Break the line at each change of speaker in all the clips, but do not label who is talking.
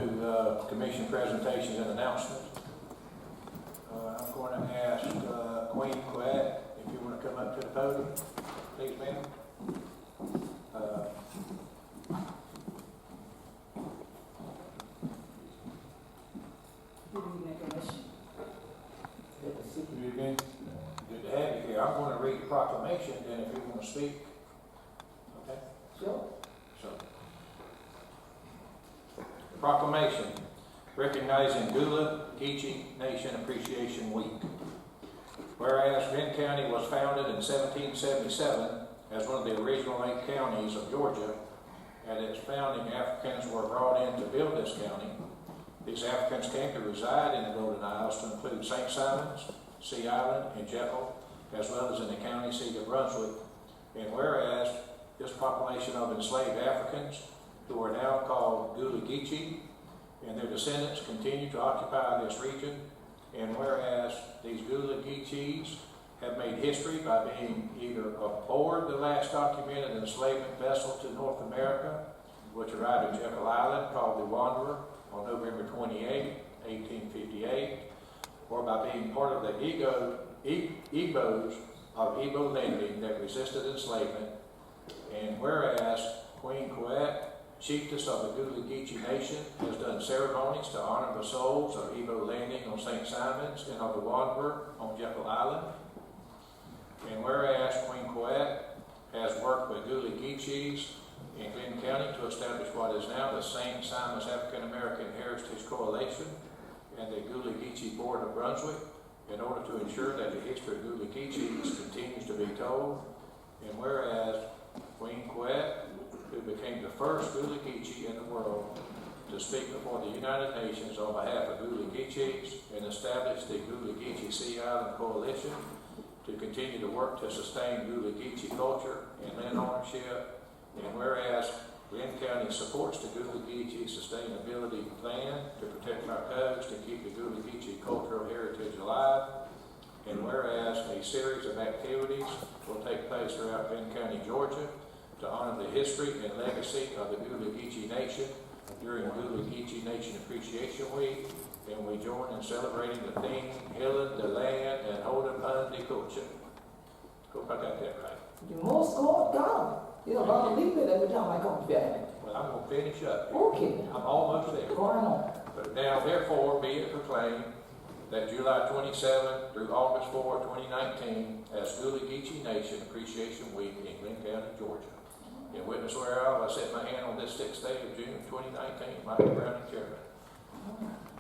to commission presentations and announcements. I'm going to ask Queen Quet if you want to come up to the podium, please, ma'am. Good to have you here. I'm going to read the proclamation, and if you want to speak, okay?
Sure.
So, proclamation recognizing Gullah, Geechee Nation Appreciation Week. Whereas Glynn County was founded in 1777 as one of the original 8 counties of Georgia, at its founding, Africans were brought in to build this county. These Africans came to reside in the Golden Isles to include St. Simons, Sea Island, and Jekyll, as well as in the county seat of Brunswick. And whereas this population of enslaved Africans, who are now called Gullah Geechee, and their descendants continue to occupy this region, and whereas these Gullah Geechees have made history by being either aboard the last documented enslavement vessel to North America, which arrived at Jekyll Island, called the Wanderer, on November 28, 1858, or by being part of the Igbos of Igbo landing that resisted enslavement. And whereas Queen Quet, Chieftess of the Gullah Geechee Nation, has done ceremonies to honor the souls of Igbo landing on St. Simons and of the Wanderer on Jekyll Island. And whereas Queen Quet has worked with Gullah Geechees in Glynn County to establish what is now the St. Simons African American Heritage Coalition and the Gullah Geechee Board of Brunswick, in order to ensure that the history of Gullah Geechees continues to be told. And whereas Queen Quet, who became the first Gullah Geechee in the world to speak before the United Nations on behalf of Gullah Geechees and establish the Gullah Geechee Sea Island Coalition to continue to work to sustain Gullah Geechee culture and land ownership. And whereas Glynn County supports the Gullah Geechee Sustainability Plan to protect our codes to keep the Gullah Geechee cultural heritage alive. And whereas a series of activities will take place throughout Glynn County, Georgia, to honor the history and legacy of the Gullah Geechee Nation during Gullah Geechee Nation Appreciation Week. And we join in celebrating the theme, Healing the Land and Holding on the Culture. Hope I got that right.
You most God. You don't believe it every time I come back.
Well, I'm going to finish up.
Okay.
I'm almost there.
Going on.
But now, therefore, be it proclaimed that July 27 through August 4, 2019, as Gullah Geechee Nation Appreciation Week in Glynn County, Georgia. In witness whereof, I set my hand on this 6th day of June 2019, Michael Brown and Chairman.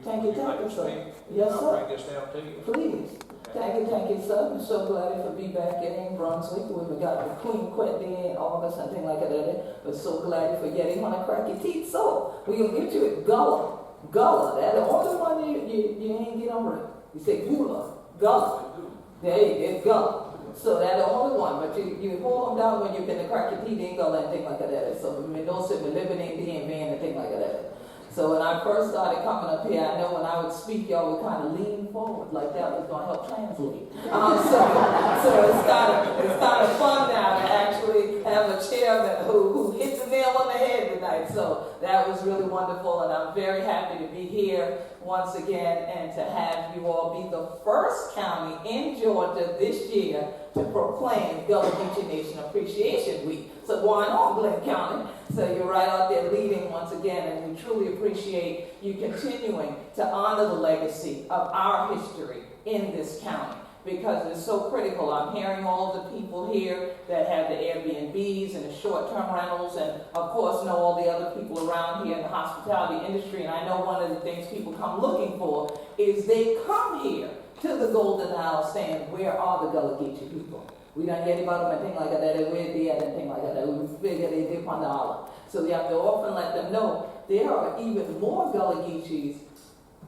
Thank you, sir. Yes,
I'll
sir.
bring this down to you.
Please. Thank you, sir. I'm so glad to be back in Brunswick. We got the Queen Quet Day in August and things like that. But so glad for getting on to crack your teeth. So we'll get you at Gullah. Gullah. That's the only one you ain't get on right. You say Gullah. Gullah. There you go, Gullah. So that's the only one. But you hold them down when you've been to crack your teeth in Gullah and things like that. So we don't sit with living in the van and things like that. So when I first started coming up here, I know when I would speak, y'all would kind of lean forward like that was going to help translate. So it's kind of fun now to actually have a chairman who hit the nail on the head tonight. So that was really wonderful, and I'm very happy to be here once again and to have you all be the first county in Georgia this year to proclaim Gullah Geechee Nation Appreciation Week. So going on, Glynn County. So you're right out there leading once again, and we truly appreciate you continuing to honor the legacy of our history in this county, because it's so critical. I'm hearing all the people here that have the Airbnbs and the short-term rentals, and of course know all the other people around here in the hospitality industry. And I know one of the things people come looking for is they come here to the Golden Isles saying, where are the Gullah Geechee people? We don't hear about them and things like that, and where they at and things like that. We figure they dip on the island. So we have to often let them know there are even more Gullah Geechees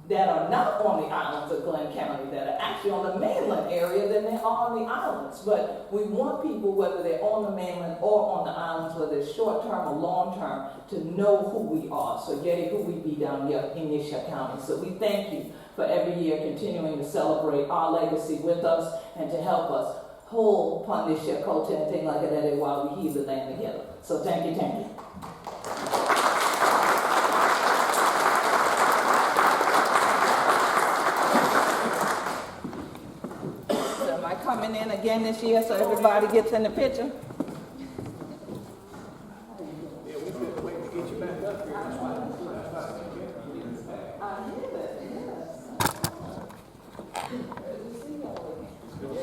that are not on the islands of Glynn County, that are actually on the mainland area than they are on the islands. But we want people, whether they're on the mainland or on the islands, whether it's short-term or long-term, to know who we are. So yet who we be down here in Nisha County. So we thank you for every year continuing to celebrate our legacy with us and to help us hold upon this year culture and things like that while we heal the land together. So thank you, thank you. again this year so everybody gets in the picture?
Yeah, we couldn't wait to get you back up here. That's why.
I hear that, yes. Good to see y'all again.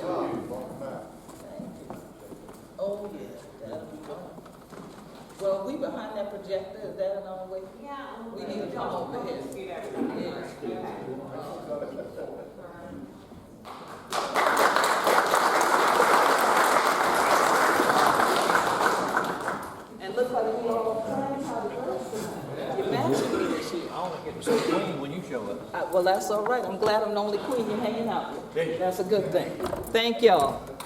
Oh, yeah, that'll be fun. Well, we behind that projector, is that another way?
Yeah.
We need to come over here. Yes. And look like we all planned how to dress tonight. You matching me this year.
I only get to see Queen when you show up.
Well, that's all right. I'm glad I'm the only queen you're hanging out with. That's a good thing. Thank y'all.